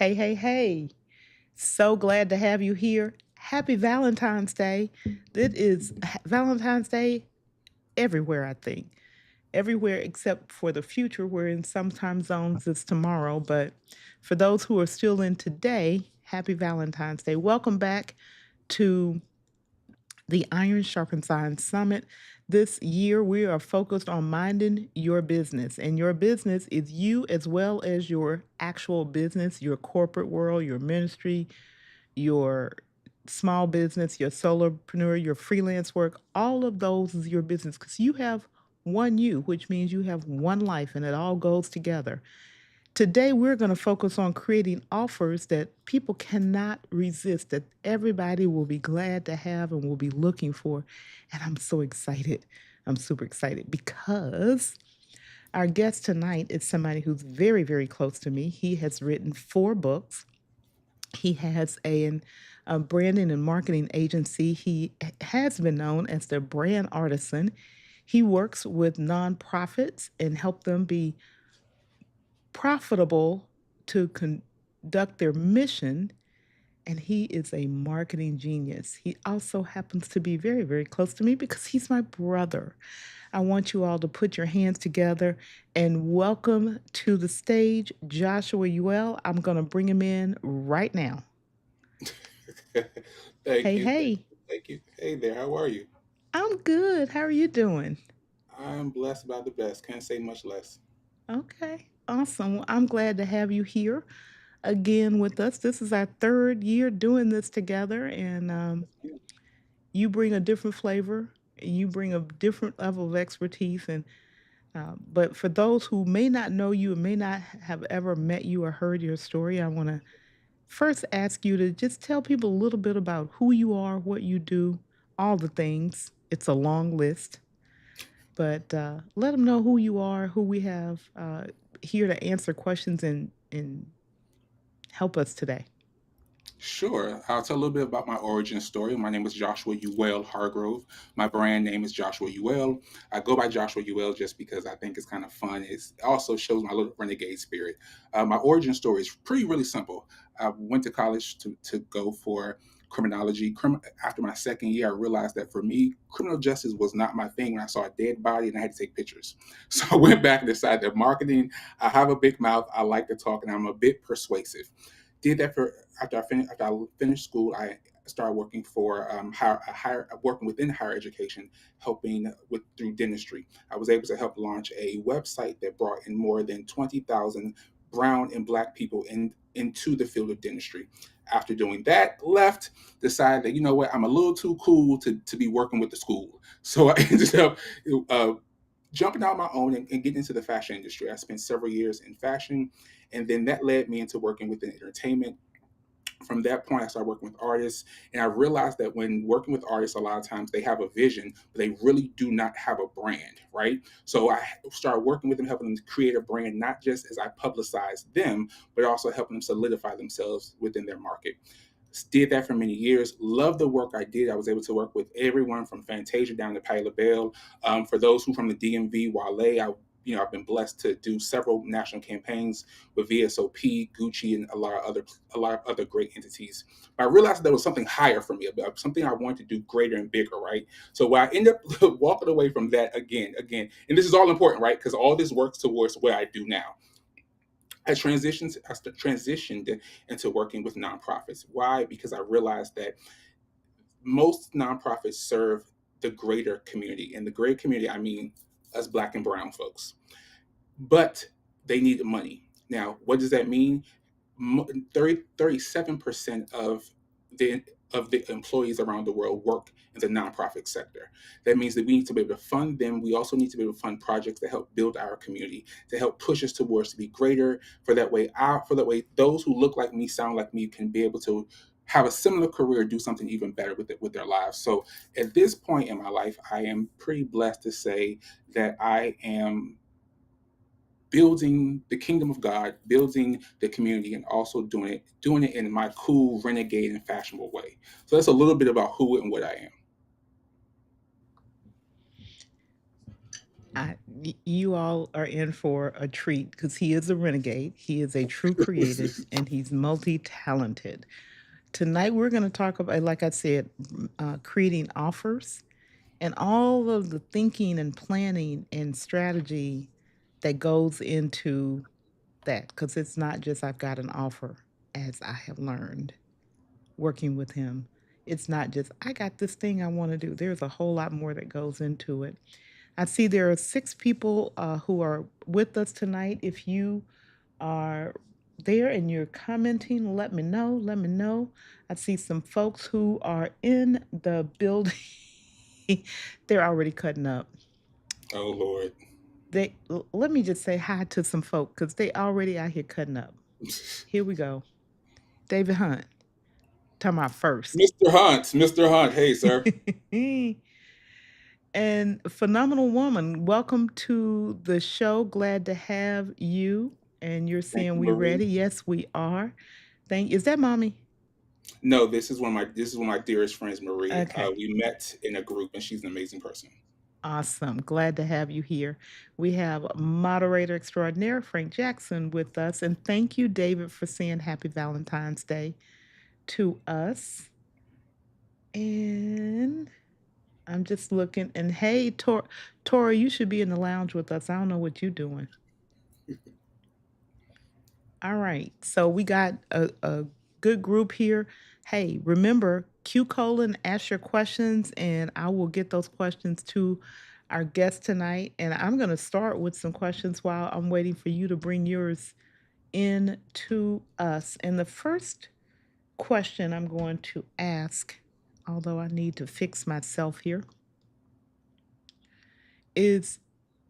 Hey, hey, hey. So glad to have you here. Happy Valentine's Day. It is Valentine's Day everywhere, I think. Everywhere except for the future, where in some time zones it's tomorrow. But for those who are still in today, happy Valentine's Day. Welcome back to the Iron Sharpens Iron Summit. This year, we are focused on minding your business, and your business is you as well as your actual business, your corporate world, your ministry, your small business, your solopreneur, your freelance work. All of those is your business because you have one you, which means you have one life, and it all goes together. Today, we're going to focus on creating offers that people cannot resist, that everybody will be glad to have and will be looking for. And I'm so excited. I'm super excited because our guest tonight is somebody who's very, very close to me. He has written 4 books. He has a branding and marketing agency. He has been known as the brand artisan. He works with nonprofits and help them be profitable to conduct their mission. And he is a marketing genius. He also happens to be very, very close to me because he's my brother. I want you all to put your hands together and welcome to the stage Joshua Uwe'l. I'm going to bring him in right now. Thank Hey, you. Thank hey, you. Thank you. Hey there. How are you? I'm good. How are you doing? I'm blessed about the best. Can't say much less. Okay, awesome. Well, I'm glad to have you here again with us. This is our third year doing this together, and you bring a different flavor. You bring a different level of expertise, and but for those who may not know you and may not have ever met you or heard your story, I want to first ask you to just tell people a little bit about who you are, what you do, all the things. It's a long list, but let them know who you are, who we have here to answer questions and help us today. Sure. I'll tell a little bit about my origin story. My name is Joshua Uwe'l Hargrove. My brand name is Joshua Uwe'l. I go by Joshua Uwe'l just because I think it's kind of fun. It also shows my little renegade spirit. My origin story is pretty really simple. I went to college to go for criminology. After my second year, I realized that for me, criminal justice was not my thing when I saw a dead body and I had to take pictures. So I went back and decided that marketing, I have a big mouth, I like to talk, and I'm a bit persuasive. Did that for after I finished school. I started working for working within higher education, helping with through dentistry. I was able to help launch a website that brought in more than 20,000 brown and black people into the field of dentistry. After doing that, left, decided that you know what, I'm a little too cool to be working with the school. So I ended up uh, jumping out on my own and getting into the fashion industry. I spent several years in fashion, and then that led me into working within entertainment. From that point, I started working with artists, and I realized that when working with artists, a lot of times they have a vision, but they really do not have a brand, right? So I started working with them, helping them create a brand, not just as I publicize them, but also helping them solidify themselves within their market. Did that for many years. Loved the work I did. I was able to work with everyone from Fantasia down to Patti LaBelle. For those who from the DMV, Wale, I've been blessed to do several national campaigns with VSOP, Gucci, and a lot of other great entities. But I realized there was something higher for me, about something I wanted to do greater and bigger, right? So when I end up walking away from that again, and this is all important, right? Because all this works towards what I do now. I transitioned into working with nonprofits. Why? Because I realized that most nonprofits serve the greater community. And the greater community, I mean us black and brown folks. But they need money. Now, what does that mean? 37% the of the employees around the world work in the nonprofit sector. That means that we need to be able to fund them. We also need to be able to fund projects that help build our community, to help push us towards to be greater. For that way, those who look like me, sound like me, can be able to have a similar career, do something even better with their lives. So at this point in my life, I am pretty blessed to say that I am building the kingdom of God, building the community, and also doing it in my cool, renegade, and fashionable way. So that's a little bit about who and what I am. You all are in for a treat because he is a renegade. He is a true creative and he's multi talented. Tonight, we're going to talk about, like I said, creating offers and all of the thinking and planning and strategy that goes into that. Because it's not just I've got an offer, as I have learned working with him. It's not just I got this thing I want to do. There's a whole lot more that goes into it. I see there are 6 people who are with us tonight. If you are there and you're commenting, let me know. Let me know. I see some folks who are in the building. They're already cutting up. Oh Lord. Let me just say hi to some folk because they already out here cutting up. Here we go. David Hunt, talking about first. Mr. Hunt, Mr. Hunt. Hey, sir. And phenomenal woman, welcome to the show. Glad to have you. And you're Thank saying you, we Marie. ready? Yes, we are. Is that mommy? No, this is one of my dearest friends, Marie. Okay. We met in a group, and she's an amazing person. Awesome. Glad to have you here. We have moderator extraordinaire Frank Jackson with us. And thank you, David, for saying happy Valentine's Day to us. And I'm just looking. And hey, Tori, you should be in the lounge with us. I don't know what you're doing. All right. So we got a good group here. Hey, remember, Q colon, ask your questions, and I will get those questions to our guest tonight. And I'm going to start with some questions while I'm waiting for you to bring yours in to us. And the first question I'm going to ask, although I need to fix myself here, is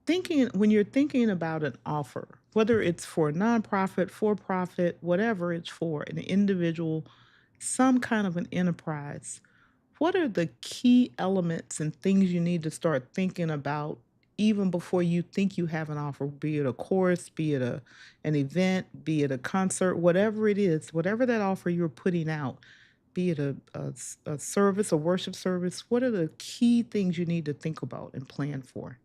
thinking when you're thinking about an offer, whether it's for a nonprofit, for profit, whatever it's for, an individual, some kind of an enterprise, what are the key elements and things you need to start thinking about even before you think you have an offer, be it a course, be it an event, be it a concert, whatever it is, whatever that offer you're putting out, be it a service, a worship service, what are the key things you need to think about and plan for?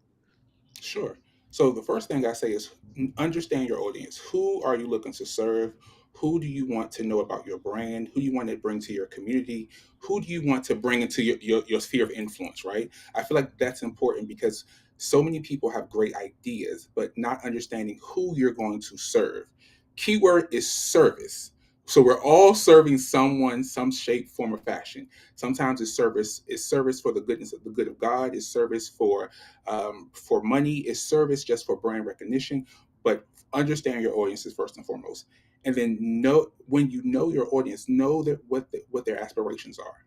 Sure. So the first thing I say is understand your audience. Who are you looking to serve? Who do you want to know about your brand? Who you want to bring to your community? Who do you want to bring into your sphere of influence, right? I feel like that's important because so many people have great ideas, but not understanding who you're going to serve. Keyword is service. So we're all serving someone, some shape, form, or fashion. Sometimes it's service for the goodness of the good of God, it's service for money, is service just for brand recognition, but understand your audiences first and foremost, and then know when you know your audience, know that what their aspirations are.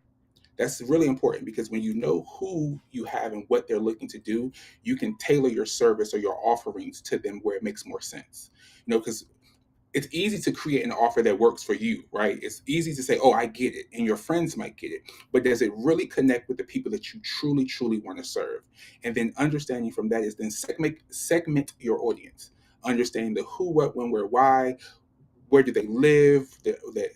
That's really important because when you know who you have and what they're looking to do, you can tailor your service or your offerings to them where it makes more sense. Because it's easy to create an offer that works for you, right? It's easy to say, "Oh, I get it," and your friends might get it, but does it really connect with the people that you truly, truly want to serve? And then understanding from that is then segment your audience, understanding the who, what, when, where, why, where do they live,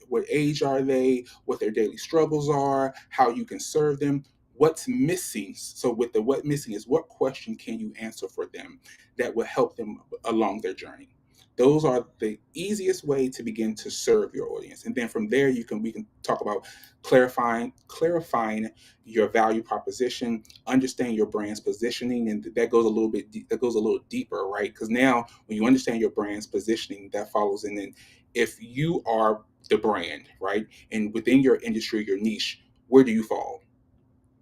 what age are they, what their daily struggles are, how you can serve them, what's missing. So with the what missing is what question can you answer for them that will help them along their journey. Those are the easiest way to begin to serve your audience. And then from there we can talk about clarifying your value proposition, understand your brand's positioning, and that goes a little deeper, right? Because now when you understand your brand's positioning, that follows, and then if you are the brand, right, and within your industry, your niche, where do you fall?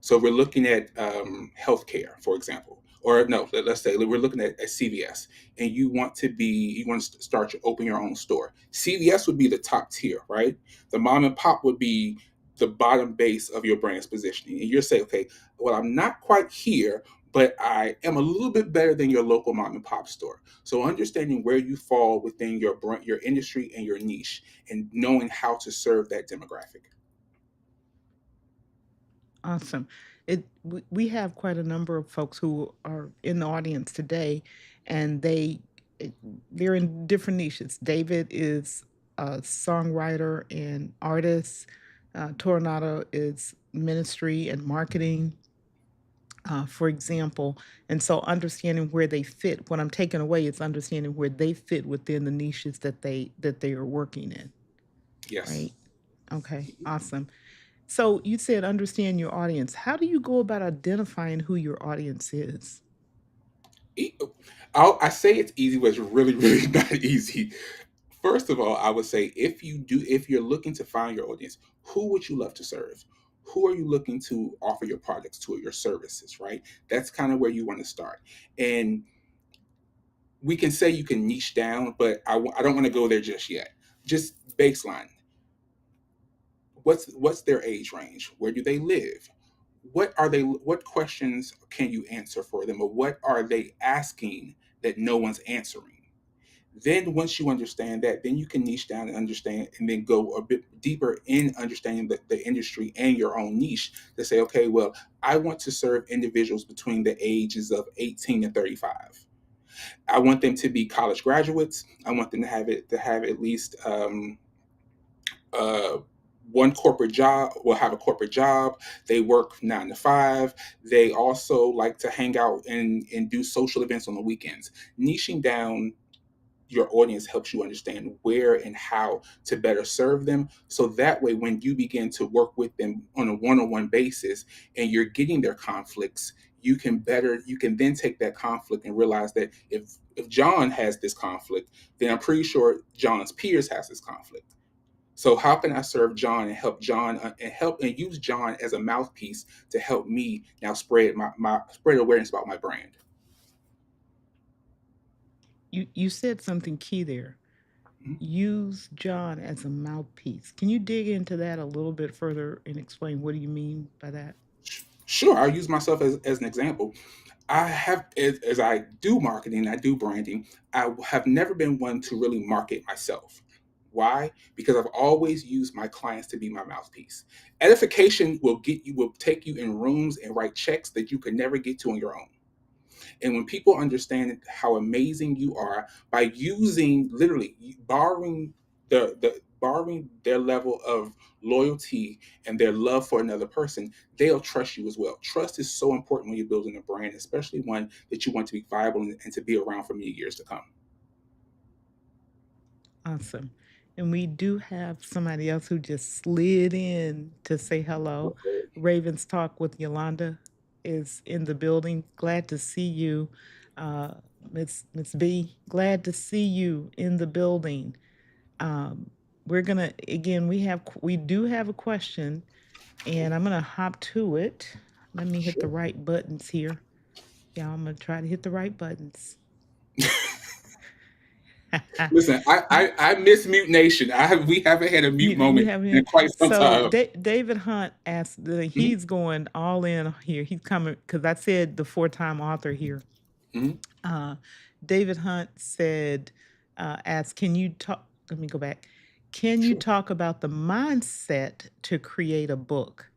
So we're looking at healthcare, for example, or no, us say we're looking at CVS, and you want to open your own store. CVS would be the top tier, right? The mom and pop would be the bottom base of your brand's positioning, and you're saying, okay, well, I'm not quite here, but I am a little bit better than your local mom and pop store. So understanding where you fall within your brand, your industry, and your niche, and knowing how to serve that demographic. Awesome. We have quite a number of folks who are in the audience today, and it- they're in different niches. David is a songwriter and artist. Tornado is ministry and marketing. For example, and so understanding where they fit. What I'm taking away is understanding where they fit within the niches that they are working in. Yes. Right. Okay. Awesome. So you said understand your audience. How do you go about identifying who your audience is? E- I say it's easy, but it's really, really not easy. First of all, I would say if you're looking to find your audience, who would you love to serve? Who are you looking to offer your products to or your services, right? That's kind of where you want to start. And we can say you can niche down, but I don't want to go there just yet. Just baseline. What's their age range? Where do they live? What questions can you answer for them, or what are they asking that no one's answering? Then once you understand that, then you can niche down and understand, and then go a bit deeper in understanding the industry and your own niche to say, okay, well, I want to serve individuals between the ages of 18 and 35. I want them to be college graduates. I want them to have at least uh, one corporate job, will have a corporate job. They work 9 to 5. They also like to hang out and do social events on the weekends. Niching down your audience helps you understand where and how to better serve them. So that way, when you begin to work with them on a one-on-one basis and you're getting their conflicts, you can then take that conflict and realize that if John has this conflict, then I'm pretty sure John's peers has this conflict. So how can I serve John and help John and help and use John as a mouthpiece to help me now spread my spread awareness about my brand? You said something key there. Mhm. Use John as a mouthpiece. Can you dig into that a little bit further and explain what do you mean by that? Sure, I'll use myself as an example. I have, as I do marketing, I do branding. I have never been one to really market myself. Why? Because I've always used my clients to be my mouthpiece. Edification will take you in rooms and write checks that you could never get to on your own. And when people understand how amazing you are by using literally borrowing borrowing their level of loyalty and their love for another person, they'll trust you as well. Trust is so important when you're building a brand, especially one that you want to be viable and to be around for many years to come. Awesome. And we do have somebody else who just slid in to say hello. Ravens Talk with Yolanda is in the building. Glad to see you, uh, Miss B. Glad to see you in the building. Um, we're gonna again. We do have a question, and I'm gonna hop to it. Let me hit the Sure. right buttons here. Yeah, I'm gonna try to hit the right buttons. Listen, I miss Mute Nation. We haven't had a mute We moment have in him. quite some So time. David Hunt asked. Mhm, He's going all in here. He's coming because I said the 4-time author here. mhm, Uh, David Hunt said, "Asked, can you talk? Let me go back. Can you sure. talk about the mindset to create a book?"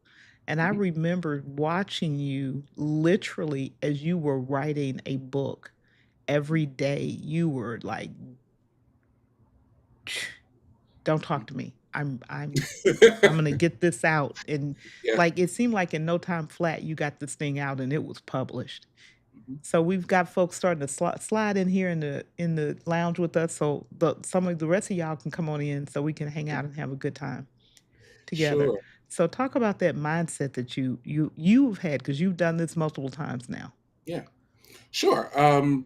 And I Mhm. remember watching you literally as you were writing a book every day. You were like, "Don't talk to me. I'm gonna get this out." And Yeah. like it seemed like in no time flat, you got this thing out and it was published. Mhm. So we've got folks starting to slide in here in the lounge with us. So some of the rest of y'all can come on in so we can hang out and have a good time together. Sure. So talk about that mindset that you've had because you've done this multiple times now. Yeah. Sure.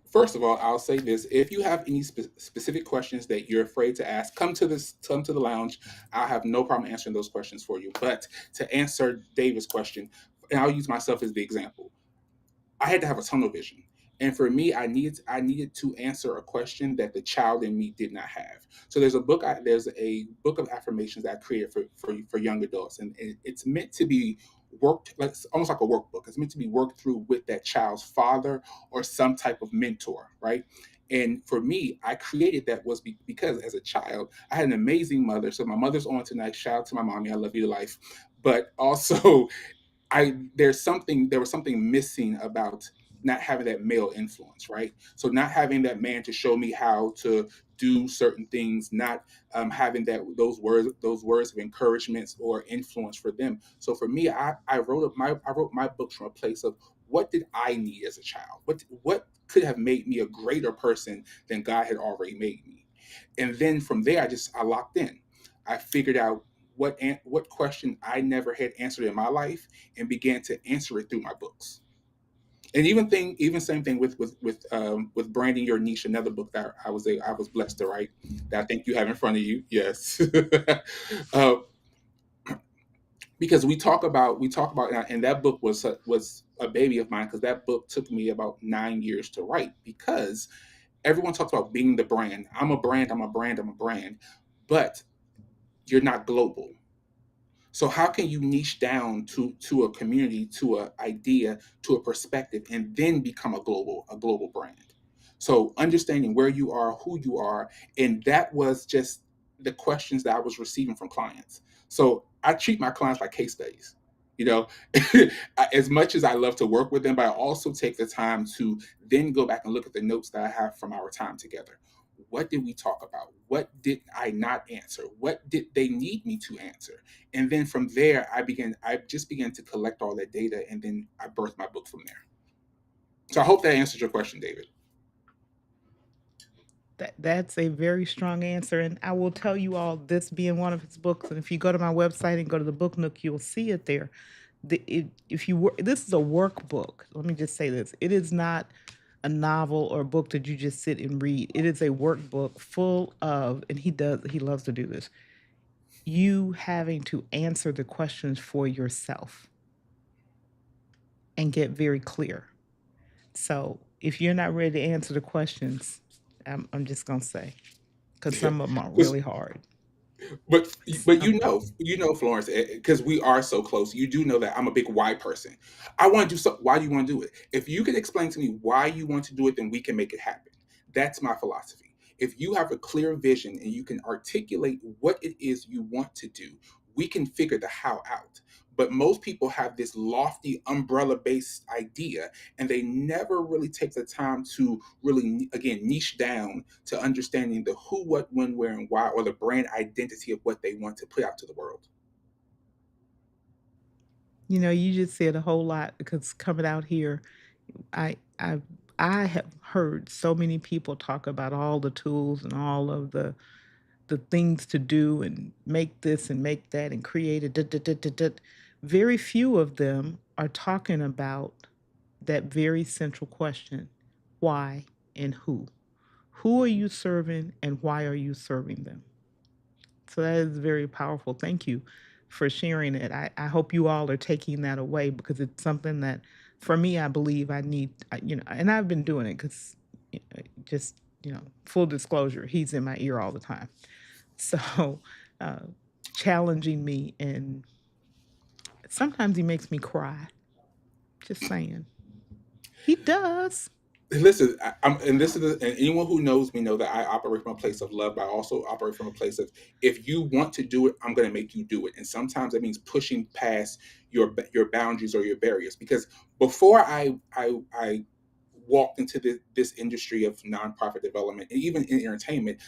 First of all, I'll say this: if you have any specific questions that you're afraid to ask, come to the lounge. I'll have no problem answering those questions for you. But to answer David's question, and I'll use myself as the example. I had to have a tunnel vision. And for me, I needed to answer a question that the child in me did not have. So there's a book of affirmations that I created for young adults, and it's meant to be worked like almost like a workbook. It's meant to be worked through with that child's father or some type of mentor, right? And for me, I created that was because as a child, I had an amazing mother. So my mother's on tonight. Shout out to my mommy. I love you to life. But also there was something missing about not having that male influence, right? So not having that man to show me how to do certain things, not having those words of encouragement or influence for them. So for me, I wrote my books from a place of what did I need as a child? What could have made me a greater person than God had already made me? And then from there, I locked in. I figured out what question I never had answered in my life, and began to answer it through my books. And even same thing with branding your niche, another book that I was blessed to write, that I think you have in front of you. Yes. uh, because we talk about, and that book was a baby of mine, because that book took me about 9 years to write, because everyone talks about being the brand. I'm a brand, I'm a brand, I'm a brand, but you're not global. So how can you niche down to a community, to an idea, to a perspective, and then become a global brand? So understanding where you are, who you are, and that was just the questions that I was receiving from clients. So I treat my clients like case studies. You know, as much as I love to work with them, but I also take the time to then go back and look at the notes that I have from our time together. What did we talk about? What did I not answer? What did they need me to answer? And then from there, I just began to collect all that data, and then I birthed my book from there. So I hope that answers your question, David. That's a very strong answer, and I will tell you all, this being one of his books, and if you go to my website and go to the book nook, you'll see it there. If you were, this is a workbook. Let me just say this: it is not a novel or a book that you just sit and read. It is a workbook full of, and he loves to do this. You having to answer the questions for yourself and get very clear. So if you're not ready to answer the questions, I'm just gonna say, because some of them are Because really hard. but but Some, Florence, because we are so close. You do know that I'm a big why person. I want to do so. Why do you want to do it? If you can explain to me why you want to do it, then we can make it happen. That's my philosophy. If you have a clear vision and you can articulate what it is you want to do, we can figure the how out. But most people have this lofty umbrella based idea, and they never really take the time to really, again, niche down to understanding the who, what, when, where, and why, or the brand identity of what they want to put out to the world. you just said a whole lot, because coming out here, I I I have heard so many people talk about all the tools and all of the things to do and make this and make that and create it. Very few of them are talking about that very central question: why and who? Who are you serving and why are you serving them? So that is very powerful. Thank you for sharing it. I hope you all are taking that away, because it's something that, for me, I believe I need, and I've been doing it because, just, full disclosure, he's in my ear all the time. So, uh, challenging me, and sometimes he makes me cry. Just saying. He does. Listen, and and anyone who knows me know that I operate from a place of love, but I also operate from a place of, if you want to do it, I'm going to make you do it. And sometimes that means pushing past your boundaries or your barriers. Because before I walked into this industry of nonprofit development, and even in entertainment,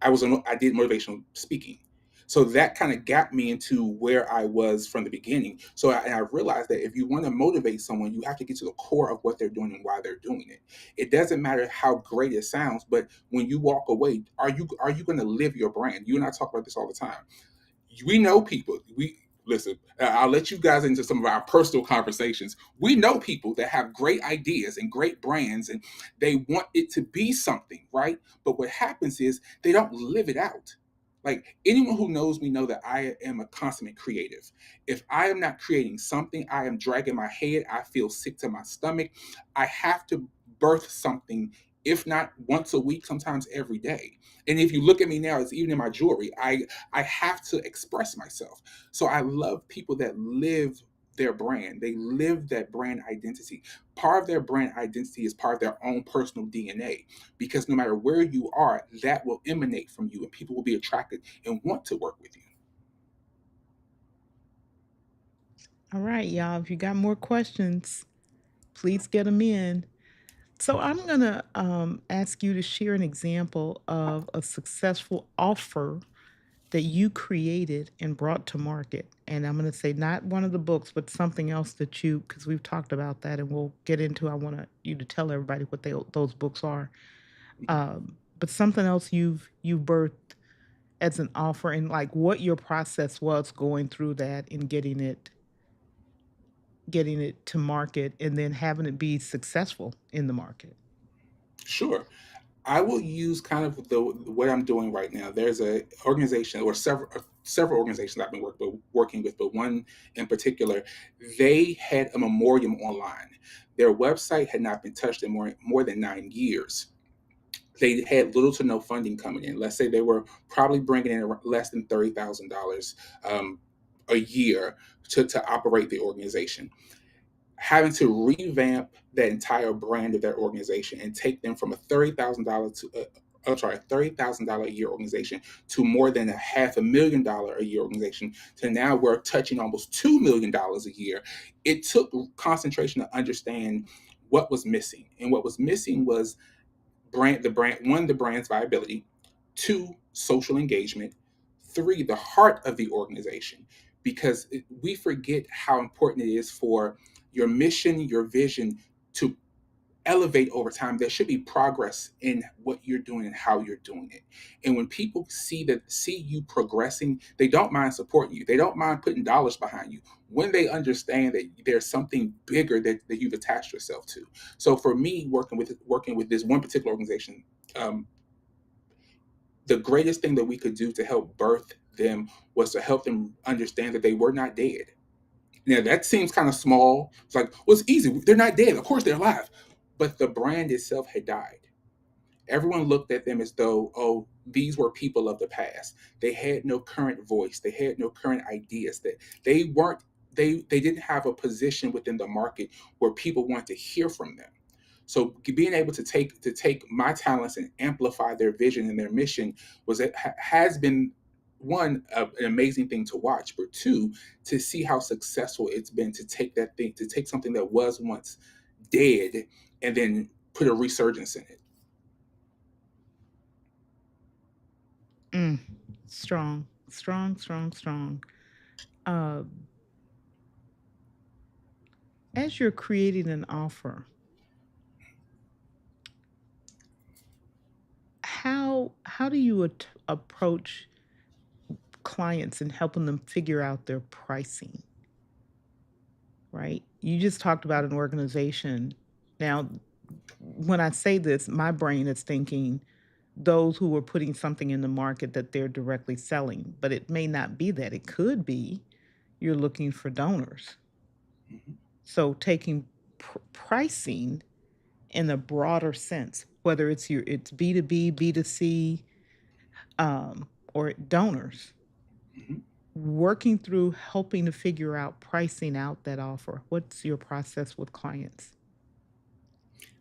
I did motivational speaking. So that kind of got me into where I was from the beginning. And I realized that if you want to motivate someone, you have to get to the core of what they're doing and why they're doing it. It doesn't matter how great it sounds, but when you walk away, are you going to live your brand? You and I talk about this all the time. We know people. We listen. I'll let you guys into some of our personal conversations. We know people that have great ideas and great brands, and they want it to be something, right? But what happens is they don't live it out. Like, anyone who knows me know that I am a consummate creative. If I am not creating something, I am dragging my head. I feel sick to my stomach. I have to birth something, if not once a week, sometimes every day. And if you look at me now, it's even in my jewelry. I have to express myself. So I love people that live their brand. They live that brand identity. Part of their brand identity is part of their own personal DNA, because no matter where you are, that will emanate from you, and people will be attracted and want to work with you. All right, y'all. If you got more questions, please get them in. So I'm gonna ask you to share an example of a successful offer that you created and brought to market? And I'm going to say not one of the books, but something else that you, because we've talked about that, and we'll get into. I want you to tell everybody what those books are. But something else you've birthed as an offer, and like what your process was going through that and getting it to market, and then having it be successful in the market. Sure. I will use kind of the what I'm doing right now. There's a organization or several organizations I've been working with, but one in particular, they had a memoriam online. Their website had not been touched in more than 9 years. They had little to no funding coming in. Let's say they were probably bringing in less than $30,000 a year to operate the organization, having to revamp that entire brand of their organization and take them from a $30,000 to $30,000 a year organization to more than a $500,000 a year organization to now we're touching almost $2 million a year. It took concentration to understand what was missing, and what was missing was the brand's viability, two, social engagement, three, the heart of the organization, because we forget how important it is for your mission, your vision to elevate over time. There should be progress in what you're doing and how you're doing it. And when people see you progressing, they don't mind supporting you. They don't mind putting dollars behind you when they understand that there's something bigger that you've attached yourself to. So for me, working with this one particular organization, um, the greatest thing that we could do to help birth them was to help them understand that they were not dead. Now that seems kind of small. It's like, well, it's easy. They're not dead. Of course they're alive. But the brand itself had died. Everyone looked at them as though, oh, these were people of the past. They had no current voice. They had no current ideas. That they weren't. They didn't have a position within the market where people want to hear from them. So being able to take my talents and amplify their vision and their mission has been one an amazing thing to watch, but two, to see how successful it's been to take something that was once dead and then put a resurgence in it. Mm, strong, strong, strong, strong. Uh, as you're creating an offer, how do you approach clients and helping them figure out their pricing? Right? You just talked about an organization. Now, when I say this, my brain is thinking those who are putting something in the market that they're directly selling, but it may not be that. It could be you're looking for donors. Mhm. So taking pricing in a broader sense, whether it's B2B, B2C, or donors, Mhm. working through helping to figure out pricing out that offer. What's your process with clients?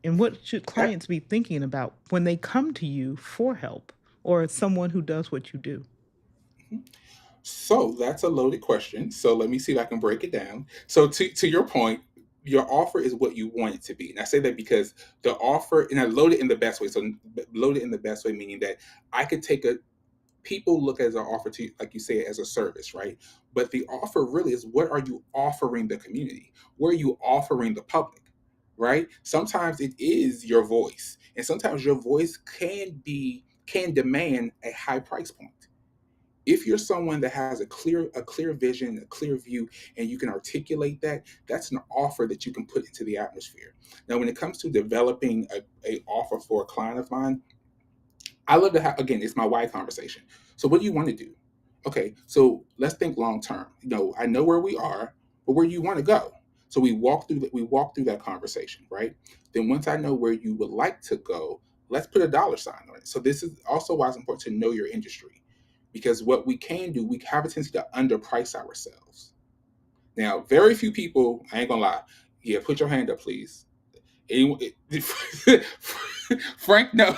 And what should That- clients be thinking about when they come to you for help or someone who does what you do? mhm. So that's a loaded question. So let me see if I can break it down. So to your point, your offer is what you want it to be. And I say that because the offer, and I load it in the best way. So load it in the best way, meaning that I could take a people look at an offer to, like you say, as a service, right? But the offer really is, what are you offering the community? What are you offering the public, right? Sometimes it is your voice, and sometimes your voice can demand a high price point. If you're someone that has a clear vision, a clear view, and you can articulate that, that's an offer that you can put into the atmosphere. Now when it comes to developing a offer for a client of mine, I love to have, again, it's my why conversation. So what do you want to do? Okay, so let's think long term. I know where we are, but where do you want to go? So we walk through that conversation, right? Then once I know where you would like to go, let's put a dollar sign on it. So this is also why it's important to know your industry. Because what we can do, we have a tendency to underprice ourselves. Now, very few people, I ain't gonna lie, yeah, put your hand up, please. Anyone, Frank, no,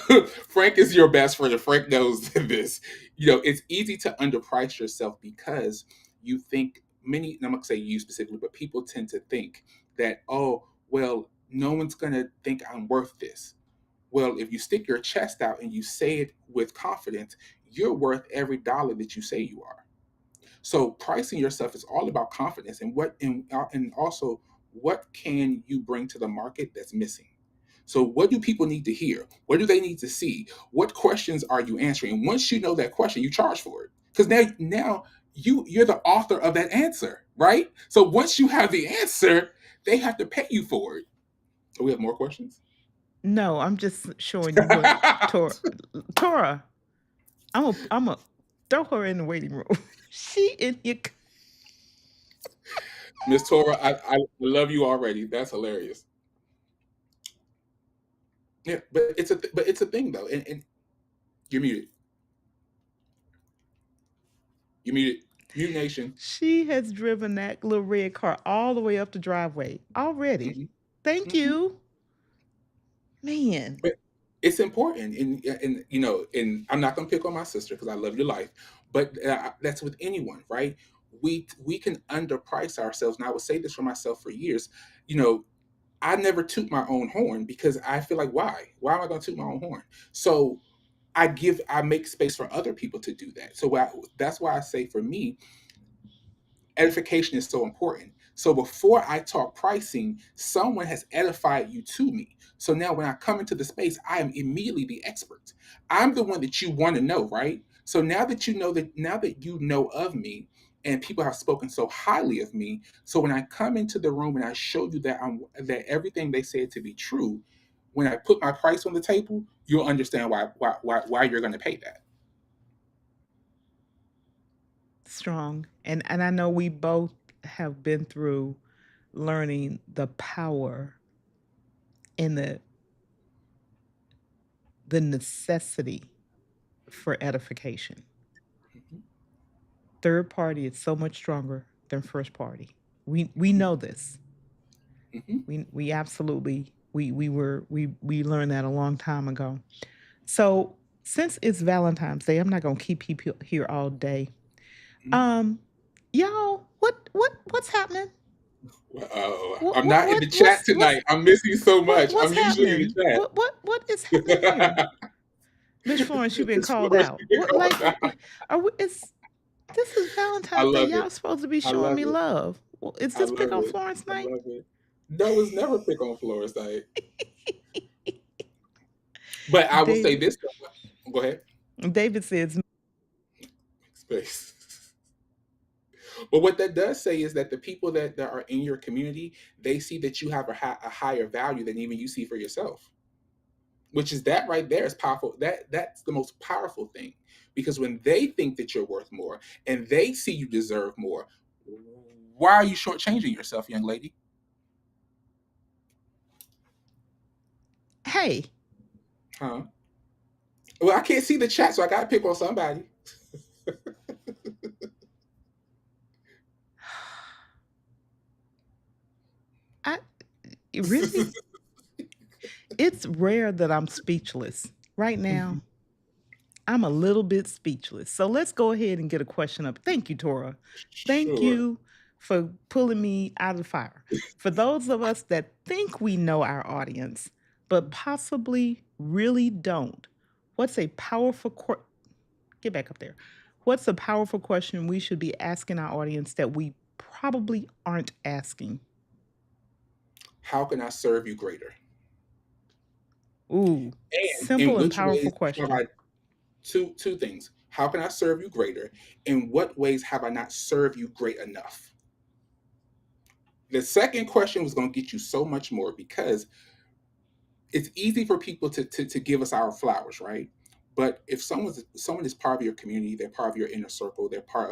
Frank is your best friend. Frank knows this. It's easy to underprice yourself because you think many. I'm not gonna say you specifically, but people tend to think that, oh, well, no one's gonna think I'm worth this. Well, if you stick your chest out and you say it with confidence, you're worth every dollar that you say you are. So pricing yourself is all about confidence and and also what can you bring to the market that's missing. So what do people need to hear? What do they need to see? What questions are you answering? And once you know that question, you charge for it. Because now you're the author of that answer, right? So once you have the answer, they have to pay you for it. Do we have more questions? No, I'm just showing you what Tora. Tora, I'm a throw her in the waiting room. She in your. Miss Tora, I love you already. That's hilarious. Yeah, but it's a thing though, and you're muted. You're muted. Mute nation. She has driven that little red car all the way up the driveway already. Hmm. Thank Hmm. you, man. But it's important, and and I'm not gonna pick on my sister because I love your life, but that's with anyone, right? We can underprice ourselves, and I would say this for myself for years. You know, I never toot my own horn because I feel like why am I gonna toot my own horn? So I make space for other people to do that. So that's why I say for me, edification is so important. So before I talk pricing, someone has edified you to me. So now when I come into the space, I am immediately the expert. I'm the one that you want to know, right? So now that you know of me and people have spoken so highly of me, so when I come into the room and I show you that everything they said to be true, when I put my price on the table, you'll understand why you're going to pay that. Strong. And I know we both have been through learning the power and the necessity for edification. Mhm, Third party is so much stronger than first party. We mhm, know this. mhm. We absolutely we learned that a long time ago. So since it's Valentine's Day, I'm not gonna keep people here all day. Mhm. Um, y'all, what's happening? I'm not in the chat What's tonight. I'm missing so much. what's I'm usually in happening? the What is happening here? chat. Miss Florence, you've been It's called Florence out. being What called like out. are we? It's this is I Valentine's Day. love it. Y'all supposed to be I showing love me it. love. Well, is I this love pick on it. Florence I night? love it. No, it's never pick on Florence night. But I will say David this. Go ahead. David says Space. But what that does say is that the people that are in your community, they see that you have a higher value than even you see for yourself. Which is that right there is powerful. That's the most powerful thing, because when they think that you're worth more and they see you deserve more, why are you shortchanging yourself, young lady? hey, Huh? Well, I can't see the chat, so I got to pick on somebody. I really it's rare that I'm speechless. Right now, I'm a little bit speechless. So let's go ahead and get a question up. Thank you, Tora. Thank Sure. you for pulling me out of the fire. For those of us that think we know our audience, but possibly really don't, what's a powerful get back up there? What's a powerful question we should be asking our audience that we probably aren't asking? How can I serve you greater? Ooh, And in simple and which powerful ways have question. I two things? How can I serve you greater? In what ways have I not served you great enough? The second question was going to get you so much more because it's easy for people to give us our flowers, right? But if someone is part of your community, they're part of your inner circle, they're part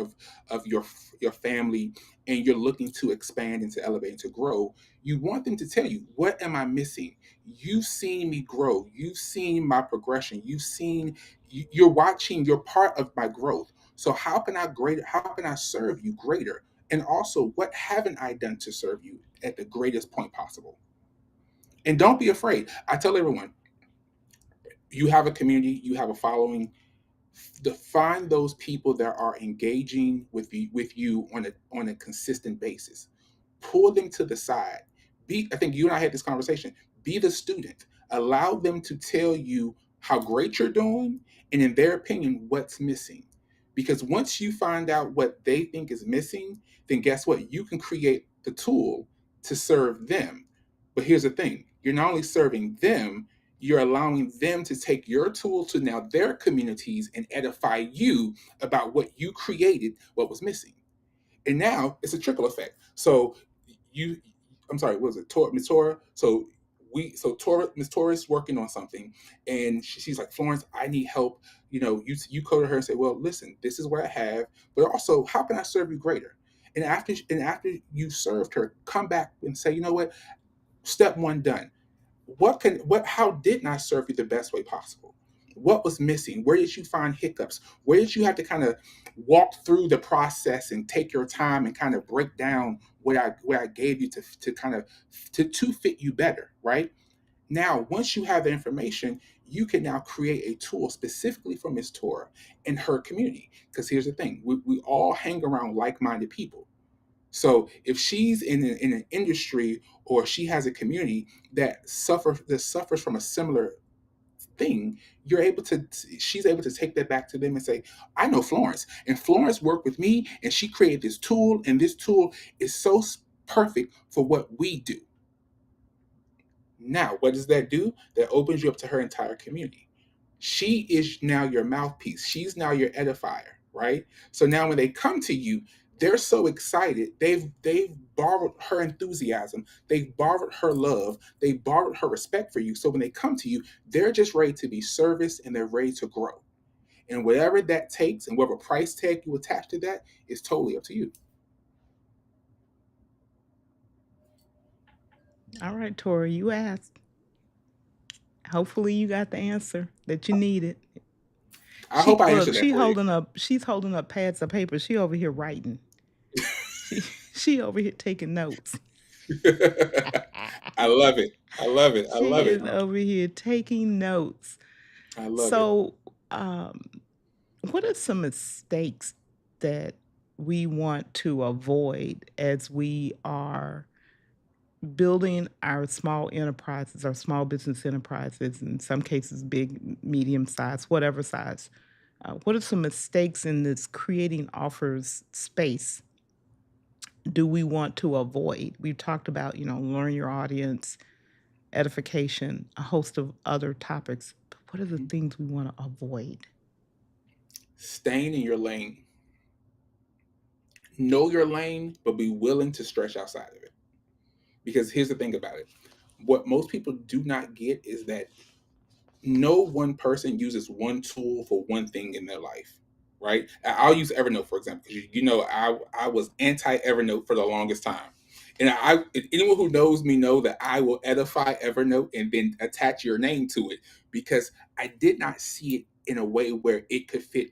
of your family, and you're looking to expand and to elevate and to grow, you want them to tell you, what am I missing? You've seen me grow, you've seen my progression, you're watching, you're part of my growth. So how can I serve you greater? And also, what haven't I done to serve you at the greatest point possible? And don't be afraid. I tell everyone, you have a community, you have a following. Find those people that are engaging with you on a consistent basis. Pull them to the side. I think you and I had this conversation. Be the student. Allow them to tell you how great you're doing, and in their opinion, what's missing. Because once you find out what they think is missing, then guess what? You can create the tool to serve them. But here's the thing, you're not only serving them, you're allowing them to take your tool to now their communities and edify you about what you created, what was missing. And now it's a trickle effect. So you, I'm sorry, what was it, Miss Tora? So Tora, Miss Tora is working on something, and she's like, Florence, I need help. You go to her and say, well, listen, this is what I have, but also, how can I serve you greater? And after you served her, come back and say, you know what? Step one done. How didn't I serve you the best way possible? What was missing? Where did you find hiccups? Where did you have to kind of walk through the process and take your time and kind of break down what I gave you to kind of to fit you better, right? Now, once you have the information, you can now create a tool specifically for Miss Tora and her community. Because here's the thing, we all hang around like-minded people. So if she's in an industry, or she has a community that suffers from a similar thing, she's able to take that back to them and say, I know Florence, and Florence worked with me, and she created this tool, and this tool is so perfect for what we do. Now, what does that do? That opens you up to her entire community. She is now your mouthpiece. She's now your edifier, right? So now when they come to you, they're so excited. They've borrowed her enthusiasm. They've borrowed her love. They've borrowed her respect for you. So when they come to you, they're just ready to be serviced, and they're ready to grow. And whatever that takes, and whatever price tag you attach to that, is totally up to you. All right, Tori, you asked. Hopefully you got the answer that you needed. I hope I answered that She for you. holding up, she's holding up pads of paper. She over here writing. She she over here taking notes. I love it. I love it. I She love it. is over here taking notes. I love it. So, what are some mistakes that we want to avoid as we are building our small enterprises, our small business enterprises, in some cases, big, medium size, whatever size? What are some mistakes in this creating offers space do we want to avoid? We've talked about, learn your audience, edification, a host of other topics. But what are the things we want to avoid? Staying in your lane. Know your lane, but be willing to stretch outside of it. Because here's the thing about it, what most people do not get is that no one person uses one tool for one thing in their life, right? I'll use Evernote for example, because I was anti Evernote for the longest time, and anyone who knows me know that I will edify Evernote and then attach your name to it, because I did not see it in a way where it could fit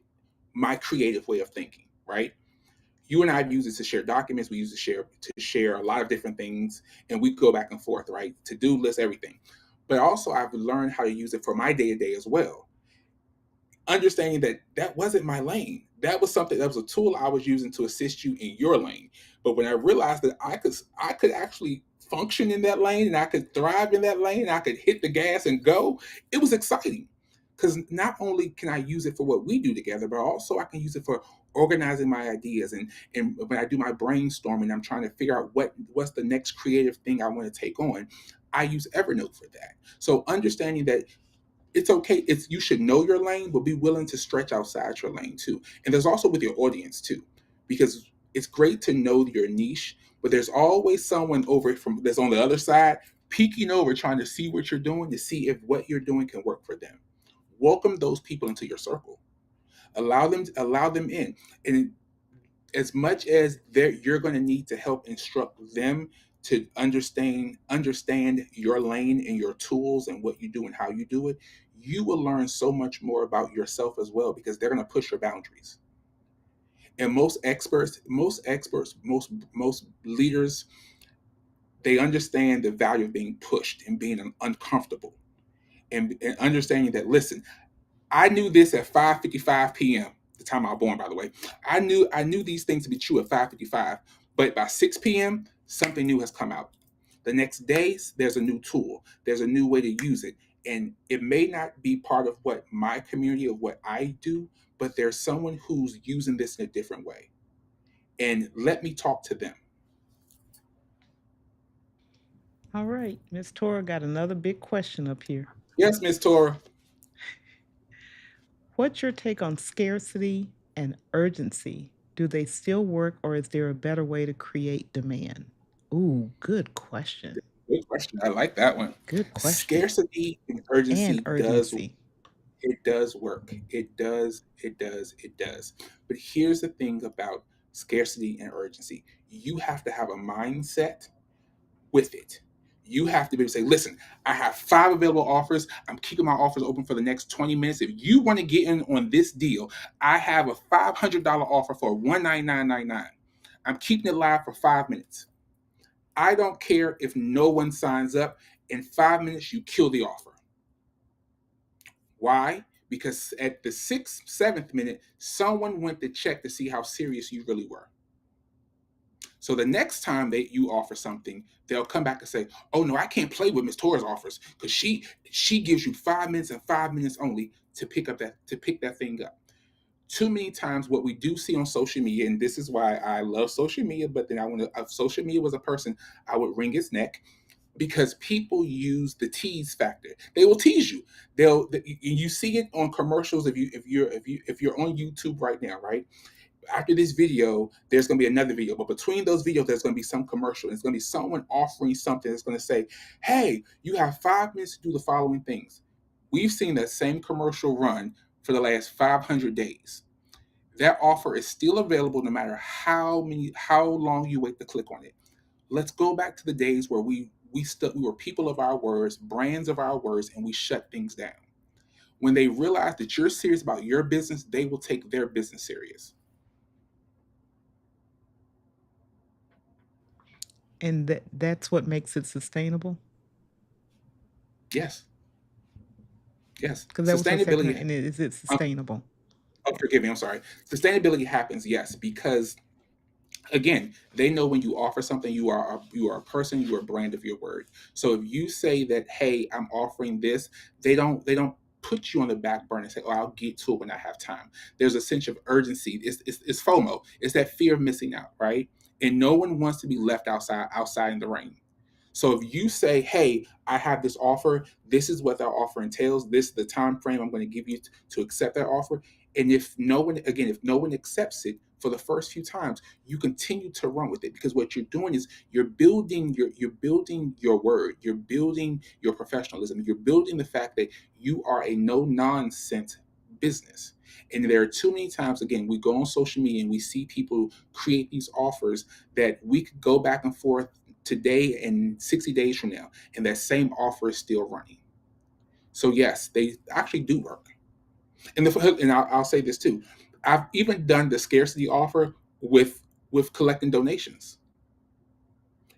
my creative way of thinking, right? You and I use it to share documents. We use it to share a lot of different things, and we go back and forth, right? To do lists, everything. But also, I've learned how to use it for my day to day as well, understanding that that wasn't my lane. That was something that was a tool I was using to assist you in your lane. But when I realized that I could actually function in that lane, and I could thrive in that lane, and I could hit the gas and go, it was exciting. Because not only can I use it for what we do together, but also I can use it for organizing my ideas, and when I do my brainstorming, I'm trying to figure out what's the next creative thing I want to take on. I use Evernote for that. So understanding that it's okay. You should know your lane, but be willing to stretch outside your lane too. And there's also with your audience too, because it's great to know your niche, but there's always someone over from that's on the other side peeking over, trying to see what you're doing, to see if what you're doing can work for them. Welcome those people into your circle. Allow them in, and as much as you're going to need to help instruct them to understand your lane and your tools and what you do and how you do it, you will learn so much more about yourself as well, because they're going to push your boundaries. And most leaders, they understand the value of being pushed and being uncomfortable, and understanding that, listen, I knew this at 5:55 p.m. The time I was born, by the way. I knew these things to be true at 5:55, but by 6 p.m. something new has come out. The next day, there's a new tool. There's a new way to use it, And it may not be part of what my community of what I do, but there's someone who's using this in a different way. And let me talk to them. All right, Miss Tora got another big question up here. Yes, Miss Tora. What's your take on scarcity and urgency? Do they still work, or is there a better way to create demand? Ooh, good question. Good question. I like that one. Good question. Scarcity and And urgency does urgency. it does work. It does, it does, it does. But here's the thing about scarcity and urgency. You have to have a mindset with it. You have to be able to say, listen, I have 5 available offers. I'm keeping my offers open for the next 20 minutes. If you want to get in on this deal, I have a $500 offer for $199.99. I'm keeping it live for 5 minutes. I don't care if no one signs up. In 5 minutes, you kill the offer. Why? Because at the sixth, seventh minute, someone went to check to see how serious you really were. So the next time that you offer something, they'll come back and say, "Oh no, I can't play with Miss Torres offers because she gives you 5 minutes and 5 minutes only to pick that thing up." Too many times, what we do see on social media, and this is why I love social media, but then I want to. If social media was a person, I would wring its neck because people use the tease factor. They will tease you. You see it on commercials. If you're on YouTube right now, right? After this video, there's going to be another video. But between those videos, there's going to be some commercial. It's going to be someone offering something that's going to say, hey, you have 5 minutes to do the following things. We've seen that same commercial run for the last 500 days. That offer is still available no matter how long you wait to click on it. Let's go back to the days where we were people of our words, brands of our words, and we shut things down. When they realize that you're serious about your business, they will take their business serious. And that's what makes it sustainable. Yes. Yes, Because that was my second, sustainability. and is it Um, sustainable? oh, forgive me. I'm sorry. Sustainability happens, yes, because again, they know when you offer something, you are a person, you are a brand of your word. So if you say that, hey, I'm offering this, they don't put you on the back burner and say, oh, I'll get to it when I have time. There's a sense of urgency. It's FOMO. It's that fear of missing out, right? And no one wants to be left outside in the rain. So if you say, "Hey, I have this offer. This is what that offer entails. This is the time frame I'm going to give you to accept that offer." And if no one accepts it for the first few times, you continue to run with it because what you're doing is you're building your word, you're building your professionalism, you're building the fact that you are a no nonsense business. And there are too many times, again, we go on social media and we see people create these offers that we could go back and forth today and 60 days from now, and that same offer is still running. So yes, they actually do work. And I'll say this too. I've even done the scarcity offer with collecting donations.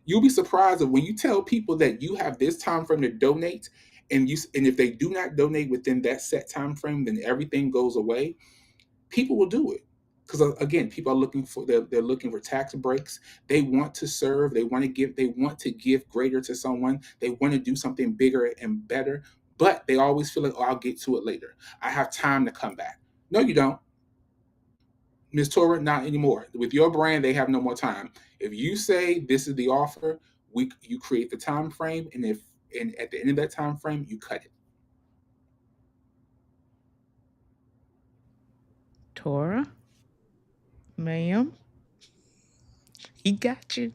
You'll be surprised that when you tell people that you have this time frame to donate, and if they do not donate within that set time frame, then everything goes away. People will do it because again, people are they're looking for tax breaks. They want to serve. They want to give greater to someone. They want to do something bigger and better, but they always feel like, oh, I'll get to it later. I have time to come back. No, you don't. Ms. Tora, not anymore. With your brand, they have no more time. If you say this is the offer, you create the time frame, and at the end of that time frame, you cut it. Tora, ma'am, he got you.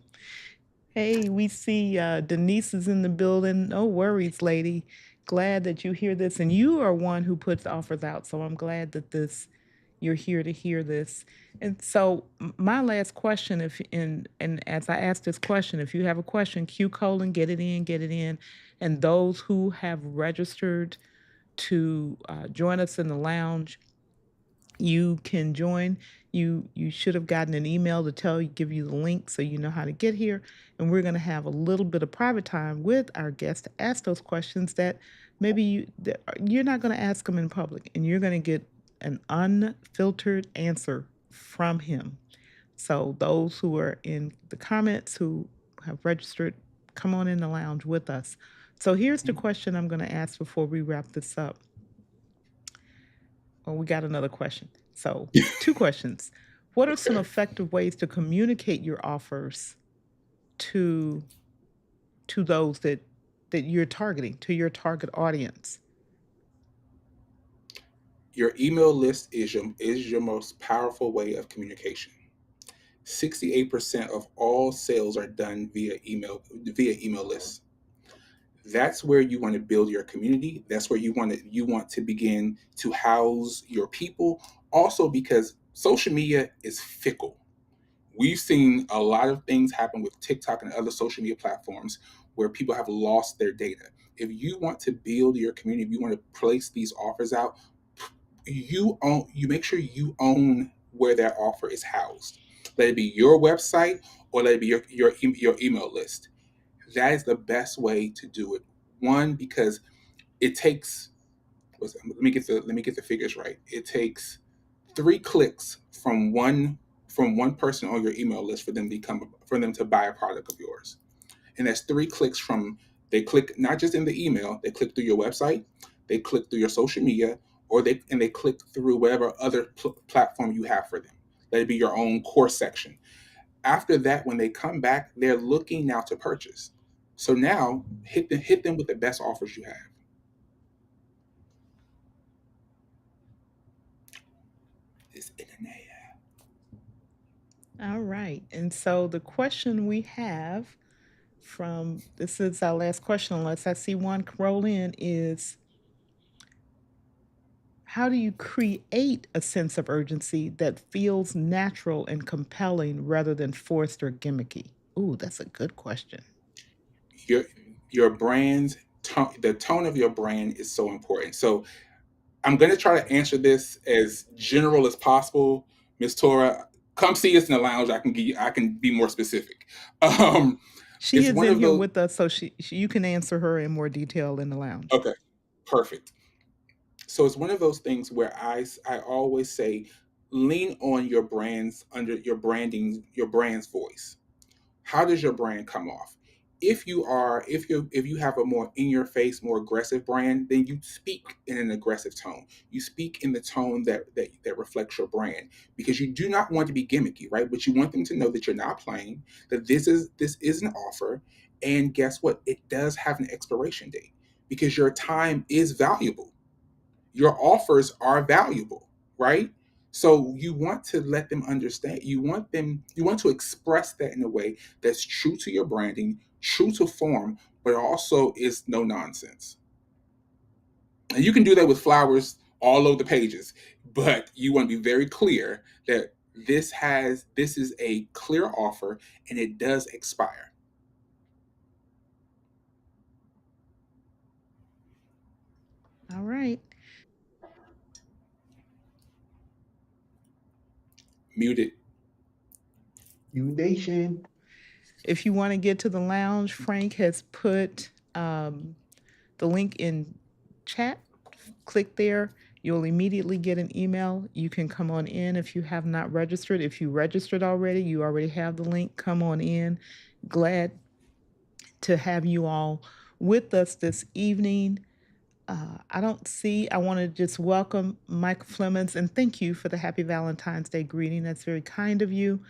Hey, we see Denise is in the building. No worries, lady. Glad that you hear this, and you are one who puts offers out. So I'm glad that you're here to hear this. And so my last question, if and as I ask this question, if you have a question, Q colon, get it in. And those who have registered to join us in the lounge, you can join. You should have gotten an email to give you the link so you know how to get here. And we're going to have a little bit of private time with our guest to ask those questions that maybe you're not going to ask them in public, and you're going to get an unfiltered answer from him. So those who are in the comments who have registered, come on in the lounge with us So here's the question I'm going to ask before we wrap this up. Oh, we got another question. So, two questions. What are some Okay. effective ways to communicate your offers to those that you're targeting, to your target audience? Your email list is your most powerful way of communication. 68% of all sales are done via email lists. That's where you want to build your community. That's where you want to begin to house your people. Also, because social media is fickle. We've seen a lot of things happen with TikTok and other social media platforms where people have lost their data. If you want to build your community, if you want to place these offers out, you make sure you own where that offer is housed. Let it be your website or let it be your email list. That is the best way to do it. One, because it takes let me get the figures right. It takes 3 clicks from one person on your email list for them to buy a product of yours. And that's 3 clicks from they click not just in the email, they click through your website, they click through your social media, or they click through whatever other platform you have for them. Let it be your own course section. After that, when they come back, they're looking now to purchase. So now hit them with the best offers you have. It's internet. All right. And so the question we have from this is our last question, unless I see one roll in, is how do you create a sense of urgency that feels natural and compelling rather than forced or gimmicky? Ooh, that's a good question. Your your brand's tone, the tone of your brand is so important. So I'm going to try to answer this as general as possible. Miss Tora, come see us in the lounge. I can be more specific. Um, She it's is one in of here those. with us, so you can answer her in more detail in the lounge. Okay, perfect. So it's one of those things where I always say, lean on your brand's under your brand's voice. How does your brand come off? If you have a more in your face, more aggressive brand, then you speak in an aggressive tone. You speak in the tone that reflects your brand, because you do not want to be gimmicky, right? But you want them to know that you're not playing, that this is an offer, and guess what? It does have an expiration date, because your time is valuable. Your offers are valuable, right? So you want to let them understand. You want to express that in a way that's true to your branding, true to form, but also is no nonsense. And you can do that with flowers all over the pages, but you want to be very clear that this is a clear offer and it does expire. All right. Muted. Nation. If you want to get to the lounge, Frank has put the link in chat. Click there. You'll immediately get an email. You can come on in if you have not registered. If you registered already, you already have the link. Come on in. Glad to have you all with us this evening. I don't see, I want to just welcome Mike Flemings and thank you for the happy Valentine's Day greeting. That's very kind of you.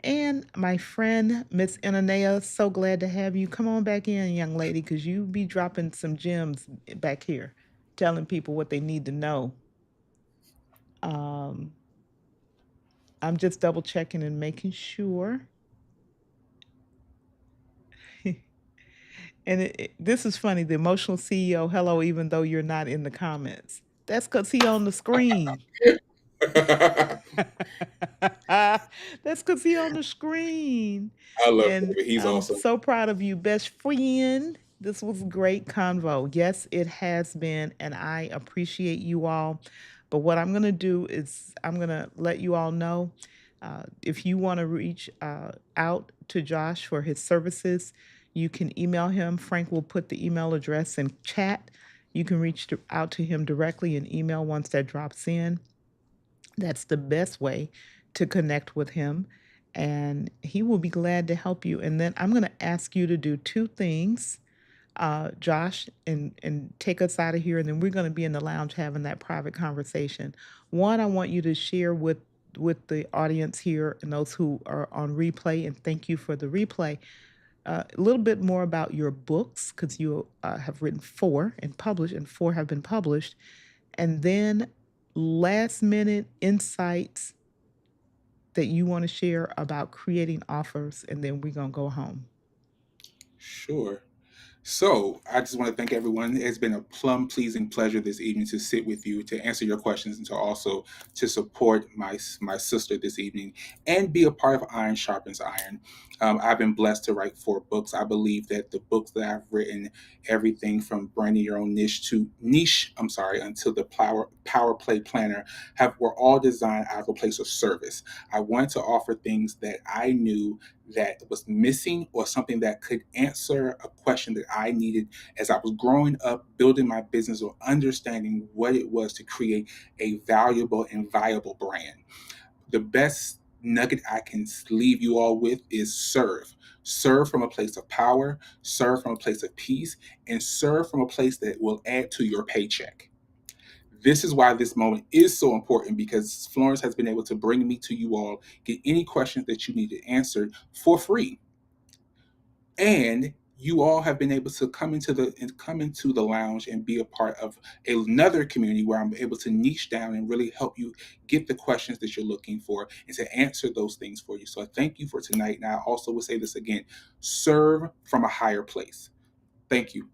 And my friend, Miss Inanea, so glad to have you. Come on back in, young lady, because you be dropping some gems back here, telling people what they need to know. Um, I'm just double checking and making sure. And this is funny. The emotional CEO, hello, even though you're not in the comments. That's because he on the screen. I That's because he on the screen. love And David. He's I'm awesome. so proud of you, best friend. This was great convo. Yes, it has been, and I appreciate you all. But what I'm going to do is I'm going to let you all know if you want to reach out to Josh for his services, you can email him. Frank will put the email address in chat. You can reach out to him directly in email once that drops in. That's the best way to connect with him, and he will be glad to help you. And then I'm going to ask you to do two things. Josh, and take us out of here, and then we're going to be in the lounge having that private conversation. One, I want you to share with the audience here and those who are on replay, and thank you for the replay. A little bit more about your books because you have written four and published, and four have been published, and then last minute insights that you want to share about creating offers, and then we're gonna go home. Sure. So, I just want to thank everyone. It's been a plum pleasing pleasure this evening to sit with you, to answer your questions, and to also to support my sister this evening and be a part of Iron Sharpens Iron. I've been blessed to write four books. I believe that the books that I've written, everything from branding your own niche, until the power play planner, have were all designed out of a place of service. I wanted to offer things that I knew that was missing, or something that could answer a question that I needed as I was growing up, building my business, or understanding what it was to create a valuable and viable brand. The best nugget I can leave you all with is serve. Serve from a place of power, serve from a place of peace, and serve from a place that will add to your paycheck. This is why this moment is so important, because Florence has been able to bring me to you all, get any questions that you need answered for free. And you all have been able to come into the lounge and be a part of another community where I'm able to niche down and really help you get the questions that you're looking for and to answer those things for you. So I thank you for tonight. And I also will say this again: serve from a higher place. Thank you.